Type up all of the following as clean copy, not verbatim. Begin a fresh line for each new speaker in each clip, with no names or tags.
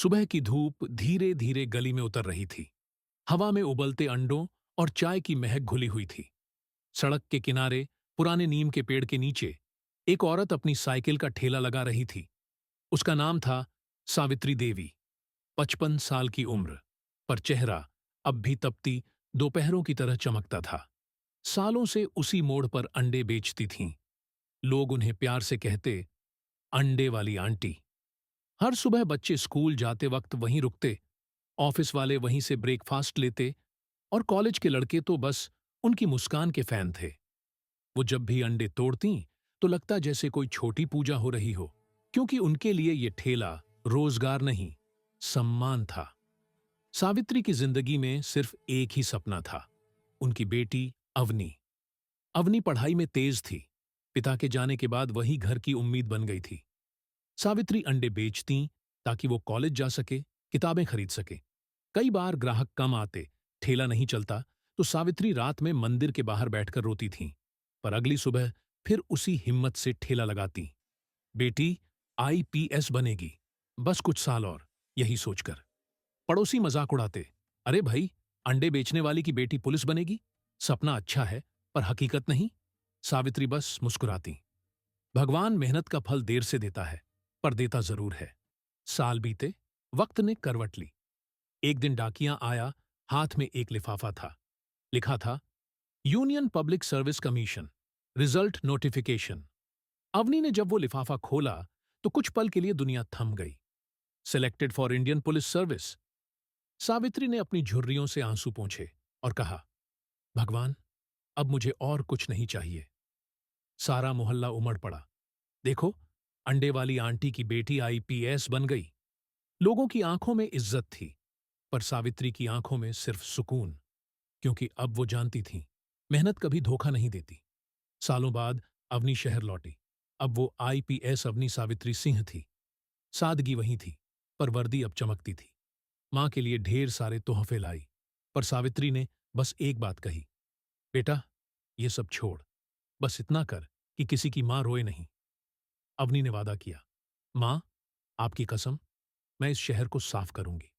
सुबह की धूप धीरे धीरे गली में उतर रही थी। हवा में उबलते अंडों और चाय की महक घुली हुई थी। सड़क के किनारे पुराने नीम के पेड़ के नीचे एक औरत अपनी साइकिल का ठेला लगा रही थी। उसका नाम था सावित्री देवी। 55 साल की उम्र, पर चेहरा अब भी तपती दोपहरों की तरह चमकता था। सालों से उसी मोड़ पर अंडे बेचती थीं। लोग उन्हें प्यार से कहते, अंडे वाली आंटी। हर सुबह बच्चे स्कूल जाते वक्त वहीं रुकते, ऑफिस वाले वहीं से ब्रेकफास्ट लेते, और कॉलेज के लड़के तो बस उनकी मुस्कान के फैन थे। वो जब भी अंडे तोड़तीं तो लगता जैसे कोई छोटी पूजा हो रही हो, क्योंकि उनके लिए ये ठेला रोजगार नहीं, सम्मान था। सावित्री की जिंदगी में सिर्फ एक ही सपना था, उनकी बेटी अवनी। अवनी पढ़ाई में तेज थी। पिता के जाने के बाद वही घर की उम्मीद बन गई थी। सावित्री अंडे बेचतीं ताकि वो कॉलेज जा सके, किताबें खरीद सके। कई बार ग्राहक कम आते, ठेला नहीं चलता, तो सावित्री रात में मंदिर के बाहर बैठकर रोती थीं। पर अगली सुबह फिर उसी हिम्मत से ठेला लगाती। बेटी आईपीएस बनेगी, बस कुछ साल और, यही सोचकर। पड़ोसी मजाक उड़ाते, अरे भाई, अंडे बेचने वाली की बेटी पुलिस बनेगी। सपना अच्छा है पर हकीकत नहीं। सावित्री बस मुस्कुराती। भगवान मेहनत का फल देर से देता है, पर देता जरूर है। साल बीते, वक्त ने करवट ली। एक दिन डाकिया आया, हाथ में एक लिफाफा था। लिखा था, union public service commission, result notification. Avani ने जब वो लिफाफा खोला तो कुछ पल के लिए दुनिया थम गई। Selected for Indian police service. Savitri ने अपनी झुर्रियों से आंसू पोंछे और कहा, भगवान, अब मुझे और कुछ नहीं चाहिए। सारा मोहल्ला उमड़ पड़ा। देखो, अंडे वाली आंटी की बेटी आईपीएस बन गई। लोगों की आंखों में इज्जत थी, पर सावित्री की आंखों में सिर्फ सुकून, क्योंकि अब वो जानती थीं, मेहनत कभी धोखा नहीं देती। सालों बाद अवनी शहर लौटी। अब वो आईपीएस अवनी सावित्री सिंह थी। सादगी वही थी, पर वर्दी अब चमकती थी। मां के लिए ढेर सारे तोहफे लाई, पर सावित्री ने बस एक बात कही, बेटा, ये सब छोड़, बस इतना कर कि किसी की मां रोए नहीं। अवनी ने वादा किया, मां, आपकी कसम, मैं इस शहर को साफ करूंगी।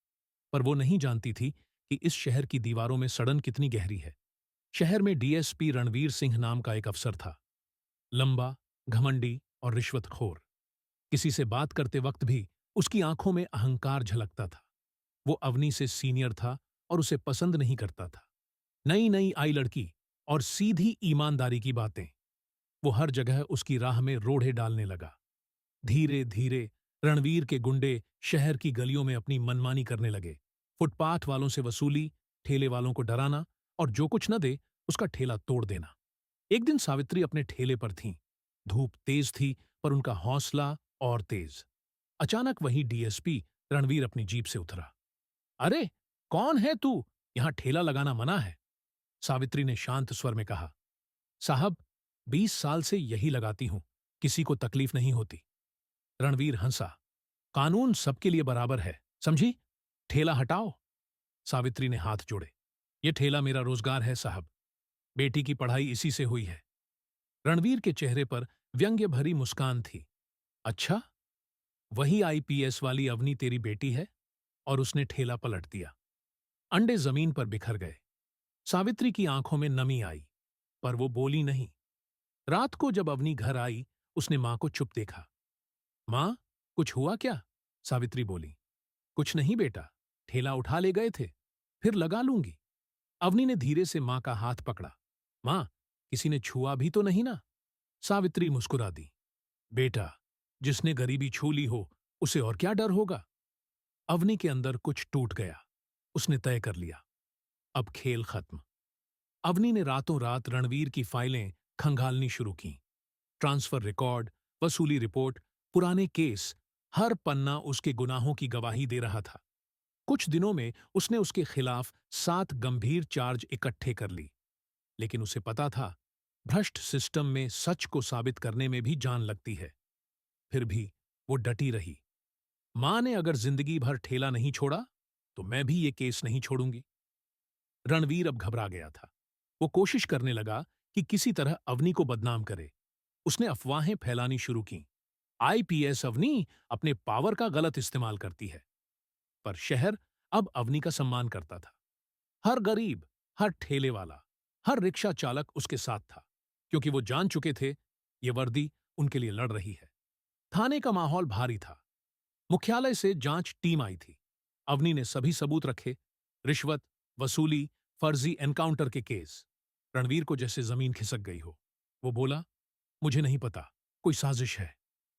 पर वो नहीं जानती थी कि इस शहर की दीवारों में सड़न कितनी गहरी है। शहर में डीएसपी रणवीर सिंह नाम का एक अफसर था। लंबा, घमंडी और रिश्वतखोर। किसी से बात करते वक्त भी उसकी आंखों में अहंकार झलकता था। वो अवनी से सीनियर था और उसे पसंद नहीं करता था। नई नई आई लड़की और सीधी ईमानदारी की बातें। वो हर जगह उसकी राह में रोड़े डालने लगा। धीरे धीरे रणवीर के गुंडे शहर की गलियों में अपनी मनमानी करने लगे। फुटपाथ वालों से वसूली, ठेले वालों को डराना, और जो कुछ न दे उसका ठेला तोड़ देना। एक दिन सावित्री अपने ठेले पर थीं। धूप तेज थी, पर उनका हौसला और तेज। अचानक वही डीएसपी रणवीर अपनी जीप से उतरा। अरे, कौन है तू? यहां ठेला लगाना मना है। सावित्री ने शांत स्वर में कहा, साहब, 20 साल से यही लगाती हूं, किसी को तकलीफ नहीं होती। रणवीर हंसा। कानून सबके लिए बराबर है, समझी? ठेला हटाओ। सावित्री ने हाथ जोड़े। ये ठेला मेरा रोजगार है साहब, बेटी की पढ़ाई इसी से हुई है। रणवीर के चेहरे पर व्यंग्य भरी मुस्कान थी। अच्छा, वही आईपीएस वाली अवनी तेरी बेटी है? और उसने ठेला पलट दिया। अंडे जमीन पर बिखर गए। सावित्री की आंखों में नमी आई, पर वो बोली नहीं। रात को जब अवनी घर आई, उसने मां को चुप देखा। मां, कुछ हुआ क्या? सावित्री बोली, कुछ नहीं बेटा, ठेला उठा ले गए थे, फिर लगा लूंगी। अवनी ने धीरे से मां का हाथ पकड़ा। मां, किसी ने छुआ भी तो नहीं ना? सावित्री मुस्कुरा दी। बेटा, जिसने गरीबी छू ली हो, उसे और क्या डर होगा? अवनी के अंदर कुछ टूट गया। उसने तय कर लिया, अब खेल खत्म। अवनी ने रातों रात रणवीर की फाइलें खंगालनी शुरू की। ट्रांसफर रिकॉर्ड, वसूली रिपोर्ट, पुराने केस, हर पन्ना उसके गुनाहों की गवाही दे रहा था। कुछ दिनों में उसने उसके खिलाफ 7 गंभीर चार्ज इकट्ठे कर ली। लेकिन उसे पता था, भ्रष्ट सिस्टम में सच को साबित करने में भी जान लगती है। फिर भी वो डटी रही। मां ने अगर जिंदगी भर ठेला नहीं छोड़ा, तो मैं भी ये केस नहीं छोड़ूंगी। रणवीर अब घबरा गया था। वो कोशिश करने लगा कि किसी तरह अवनी को बदनाम करे। उसने अफवाहें फैलानी शुरू की। आईपीएस अवनी अपने पावर का गलत इस्तेमाल करती है। पर शहर अब अवनी का सम्मान करता था। हर गरीब, हर ठेले वाला, हर रिक्शा चालक उसके साथ था, क्योंकि वो जान चुके थे ये वर्दी उनके लिए लड़ रही है। थाने का माहौल भारी था। मुख्यालय से जांच टीम आई थी। अवनी ने सभी सबूत रखे, रिश्वत, वसूली, फर्जी एनकाउंटर के केस। रणवीर को जैसे जमीन खिसक गई हो। वो बोला, मुझे नहीं पता, कोई साजिश है।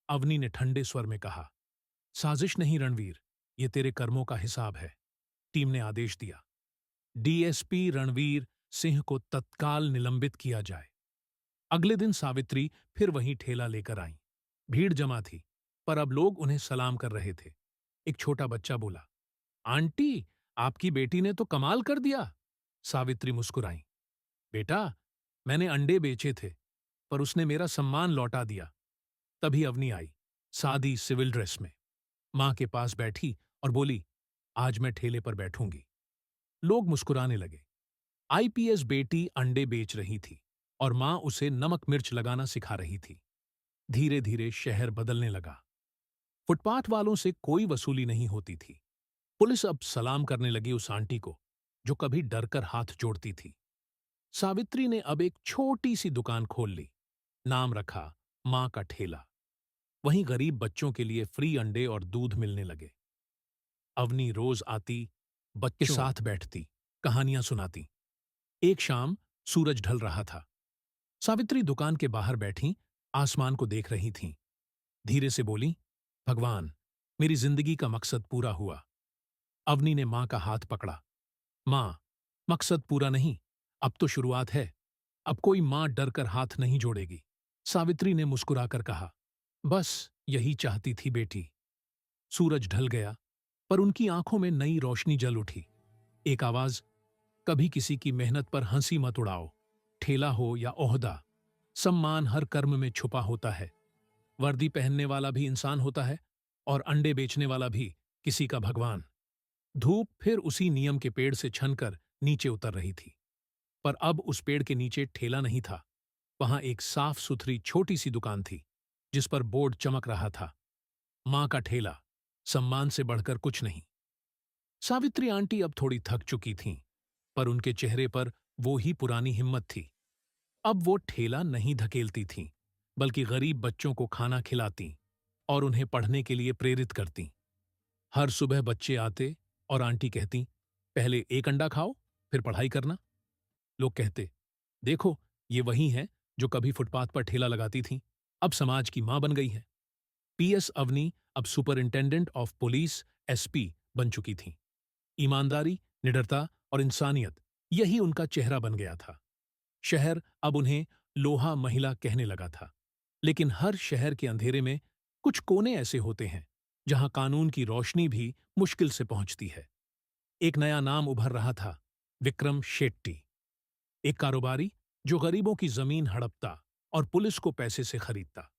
अवनी ने ठंडे स्वर में कहा, साजिश नहीं रणवीर, ये तेरे कर्मों का हिसाब है। टीम ने आदेश दिया, डीएसपी रणवीर सिंह को तत्काल निलंबित किया जाए। अगले दिन सावित्री फिर वहीं ठेला लेकर आईं। भीड़ जमा थी, पर अब लोग उन्हें सलाम कर रहे थे। एक छोटा बच्चा बोला, आंटी, आपकी बेटी ने तो कमाल कर दिया। सावित्री मुस्कुराई, बेटा, मैंने अंडे बेचे थे, पर उसने मेरा सम्मान लौटा दिया। तभी अवनी आई, सादी सिविल ड्रेस में। मां के पास बैठी और बोली, आज मैं ठेले पर बैठूंगी। लोग मुस्कुराने लगे। आईपीएस बेटी अंडे बेच रही थी और मां उसे नमक मिर्च लगाना सिखा रही थी। धीरे धीरे शहर बदलने लगा। फुटपाथ वालों से कोई वसूली नहीं होती थी। पुलिस अब सलाम करने लगी उस आंटी को जो कभी डरकर हाथ जोड़ती थी। सावित्री ने अब एक छोटी सी दुकान खोल ली। नाम रखा मां का ठेला। वहीं गरीब बच्चों के लिए फ्री अंडे और दूध मिलने लगे। अवनी रोज आती, बच्चों के साथ बैठती, कहानियां सुनाती। एक शाम सूरज ढल रहा था। सावित्री दुकान के बाहर बैठी आसमान को देख रही थीं। धीरे से बोली, भगवान, मेरी जिंदगी का मकसद पूरा हुआ। अवनी ने मां का हाथ पकड़ा। मां, मकसद पूरा नहीं, अब तो शुरुआत है। अब कोई मां डरकर हाथ नहीं जोड़ेगी। सावित्री ने मुस्कुराकर कहा, बस यही चाहती थी बेटी। सूरज ढल गया, पर उनकी आंखों में नई रोशनी जल उठी। एक आवाज, कभी किसी की मेहनत पर हंसी मत उड़ाओ। ठेला हो या ओहदा, सम्मान हर कर्म में छुपा होता है। वर्दी पहनने वाला भी इंसान होता है और अंडे बेचने वाला भी किसी का भगवान। धूप फिर उसी नियम के पेड़ से छनकर नीचे उतर रही थी, पर अब उस पेड़ के नीचे ठेला नहीं था। वहां एक साफ सुथरी छोटी सी दुकान थी, जिस पर बोर्ड चमक रहा था, मां का ठेला, सम्मान से बढ़कर कुछ नहीं। सावित्री आंटी अब थोड़ी थक चुकी थीं, पर उनके चेहरे पर वो ही पुरानी हिम्मत थी। अब वो ठेला नहीं धकेलती थीं, बल्कि गरीब बच्चों को खाना खिलाती और उन्हें पढ़ने के लिए प्रेरित करती। हर सुबह बच्चे आते और आंटी कहती, पहले एक अंडा खाओ, फिर पढ़ाई करना। लोग कहते, देखो, ये वही है जो कभी फुटपाथ पर ठेला लगाती थीं, अब समाज की मां बन गई है। पीएस अवनी अब सुपरिंटेंडेंट ऑफ पुलिस एसपी बन चुकी थीं। ईमानदारी, निडरता और इंसानियत, यही उनका चेहरा बन गया था। शहर अब उन्हें लोहा महिला कहने लगा था। लेकिन हर शहर के अंधेरे में कुछ कोने ऐसे होते हैं जहां कानून की रोशनी भी मुश्किल से पहुंचती है। एक नया नाम उभर रहा था, विक्रम शेट्टी। एक कारोबारी जो गरीबों की जमीन हड़पता और पुलिस को पैसे से खरीदता।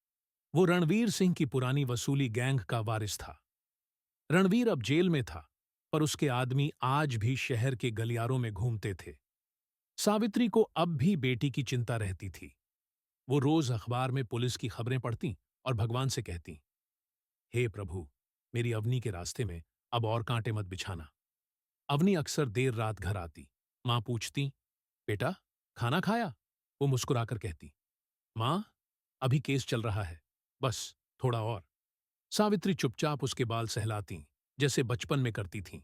वो रणवीर सिंह की पुरानी वसूली गैंग का वारिस था। रणवीर अब जेल में था, पर उसके आदमी आज भी शहर के गलियारों में घूमते थे। सावित्री को अब भी बेटी की चिंता रहती थी। वो रोज अखबार में पुलिस की खबरें पढ़ती और भगवान से कहती, हे प्रभु, मेरी अवनी के रास्ते में अब और कांटे मत बिछाना। अवनी अक्सर देर रात घर आती। मां पूछती, बेटा, खाना खाया? वो मुस्कुराकर कहती, मां, अभी केस चल रहा है, बस थोड़ा और। सावित्री चुपचाप उसके बाल सहलाती, जैसे बचपन में करती थीं।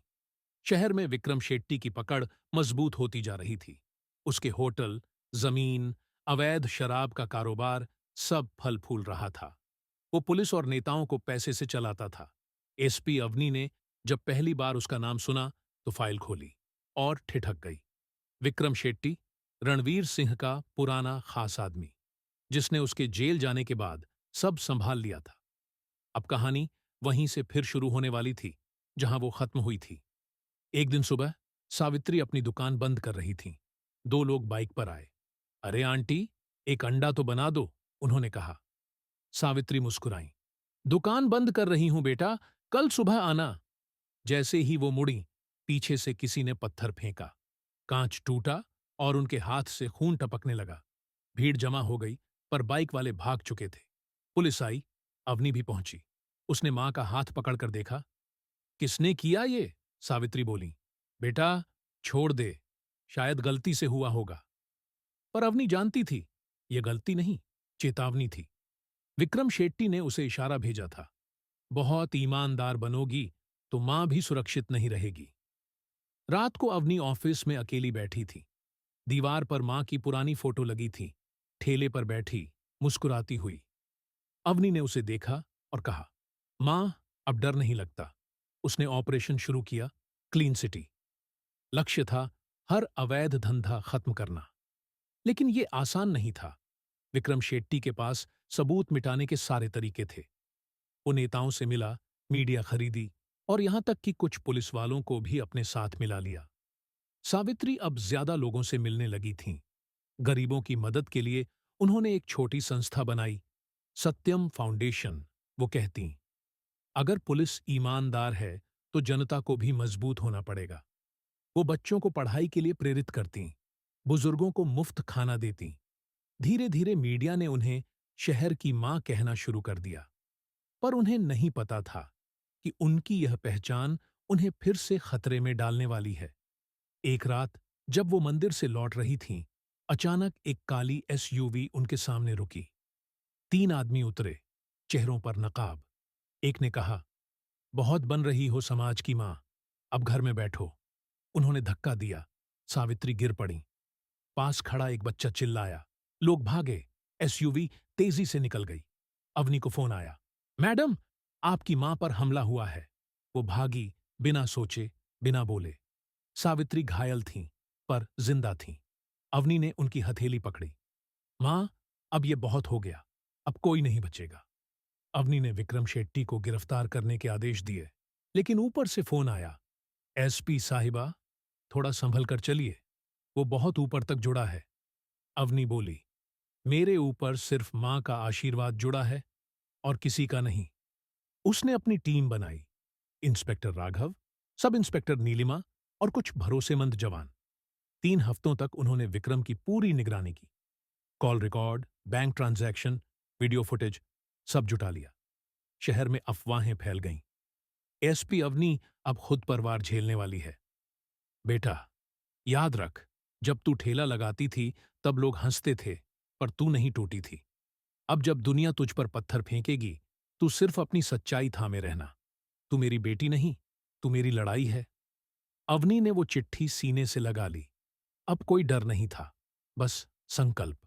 शहर में विक्रम शेट्टी की पकड़ मजबूत होती जा रही थी। उसके होटल, जमीन, अवैध शराब का कारोबार, सब फल फूल रहा था। वो पुलिस और नेताओं को पैसे से चलाता था। एसपी अवनी ने जब पहली बार उसका नाम सुना तो फाइल खोली और ठिठक गई। विक्रम शेट्टी, रणवीर सिंह का पुराना खास आदमी, जिसने उसके जेल जाने के बाद सब संभाल लिया था। अब कहानी वहीं से फिर शुरू होने वाली थी जहां वो खत्म हुई थी। एक दिन सुबह सावित्री अपनी दुकान बंद कर रही थी। दो लोग बाइक पर आए। अरे आंटी, एक अंडा तो बना दो, उन्होंने कहा। सावित्री मुस्कुराई। दुकान बंद कर रही हूं बेटा, कल सुबह आना। जैसे ही वो मुड़ी, पीछे से किसी ने पत्थर फेंका। कांच टूटा और उनके हाथ से खून टपकने लगा। भीड़ जमा हो गई, पर बाइक वाले भाग चुके थे। पुलिस आई, अवनी भी पहुंची। उसने मां का हाथ पकड़कर देखा। किसने किया ये? सावित्री बोली, बेटा छोड़ दे, शायद गलती से हुआ होगा। पर अवनी जानती थी, यह गलती नहीं, चेतावनी थी। विक्रम शेट्टी ने उसे इशारा भेजा था, बहुत ईमानदार बनोगी तो मां भी सुरक्षित नहीं रहेगी। रात को अवनी ऑफिस में अकेली बैठी थी। दीवार पर मां की पुरानी फोटो लगी थी, ठेले पर बैठी, मुस्कुराती हुई। अवनी ने उसे देखा और कहा, मां, अब डर नहीं लगता। उसने ऑपरेशन शुरू किया, क्लीन सिटी। लक्ष्य था हर अवैध धंधा खत्म करना। लेकिन यह आसान नहीं था। विक्रम शेट्टी के पास सबूत मिटाने के सारे तरीके थे। वो नेताओं से मिला, मीडिया खरीदी और यहां तक कि कुछ पुलिस वालों को भी अपने साथ मिला लिया। सावित्री अब ज्यादा लोगों से मिलने लगी थीं। गरीबों की मदद के लिए उन्होंने एक छोटी संस्था बनाई, सत्यम फाउंडेशन। वो कहती, अगर पुलिस ईमानदार है तो जनता को भी मजबूत होना पड़ेगा। वो बच्चों को पढ़ाई के लिए प्रेरित करती, बुजुर्गों को मुफ्त खाना देती। धीरे धीरे मीडिया ने उन्हें शहर की मां कहना शुरू कर दिया। पर उन्हें नहीं पता था कि उनकी यह पहचान उन्हें फिर से खतरे में डालने वाली है। एक रात जब वो मंदिर से लौट रही थीं, अचानक एक काली एसयूवी उनके सामने रुकी। 3 आदमी उतरे, चेहरों पर नकाब। एक ने कहा, बहुत बन रही हो समाज की मां, अब घर में बैठो। उन्होंने धक्का दिया, सावित्री गिर पड़ी। पास खड़ा एक बच्चा चिल्लाया, लोग भागे, एसयूवी तेजी से निकल गई। अवनी को फोन आया, मैडम, आपकी मां पर हमला हुआ है। वो भागी, बिना सोचे, बिना बोले। सावित्री घायल थीं, पर जिंदा थीं। अवनी ने उनकी हथेली पकड़ी। मां, अब ये बहुत हो गया, अब कोई नहीं बचेगा। अवनी ने विक्रम शेट्टी को गिरफ्तार करने के आदेश दिए, लेकिन ऊपर से फोन आया, एसपी साहिबा, थोड़ा संभल कर चलिए, वो बहुत ऊपर तक जुड़ा है। अवनी बोली, मेरे ऊपर सिर्फ मां का आशीर्वाद जुड़ा है और किसी का नहीं। उसने अपनी टीम बनाई, inspector Raghav, sub inspector Nilima और कुछ भरोसेमंद जवान। 3 हफ्तों तक उन्होंने विक्रम की पूरी निगरानी की। Call record, bank transaction, video footage, सब जुटा लिया। शहर में अफवाहें फैल गईं। एसपी अवनी अब खुद परवार झेलने वाली है। बेटा, याद रख, जब तू ठेला लगाती थी तब लोग हंसते थे, पर तू नहीं टूटी थी। अब जब दुनिया तुझ पर पत्थर फेंकेगी, तू सिर्फ अपनी सच्चाई थामे रहना। तू मेरी बेटी नहीं, तू मेरी लड़ाई है। अवनी ने वो चिट्ठी सीने से लगा ली। अब कोई डर नहीं था, बस संकल्प।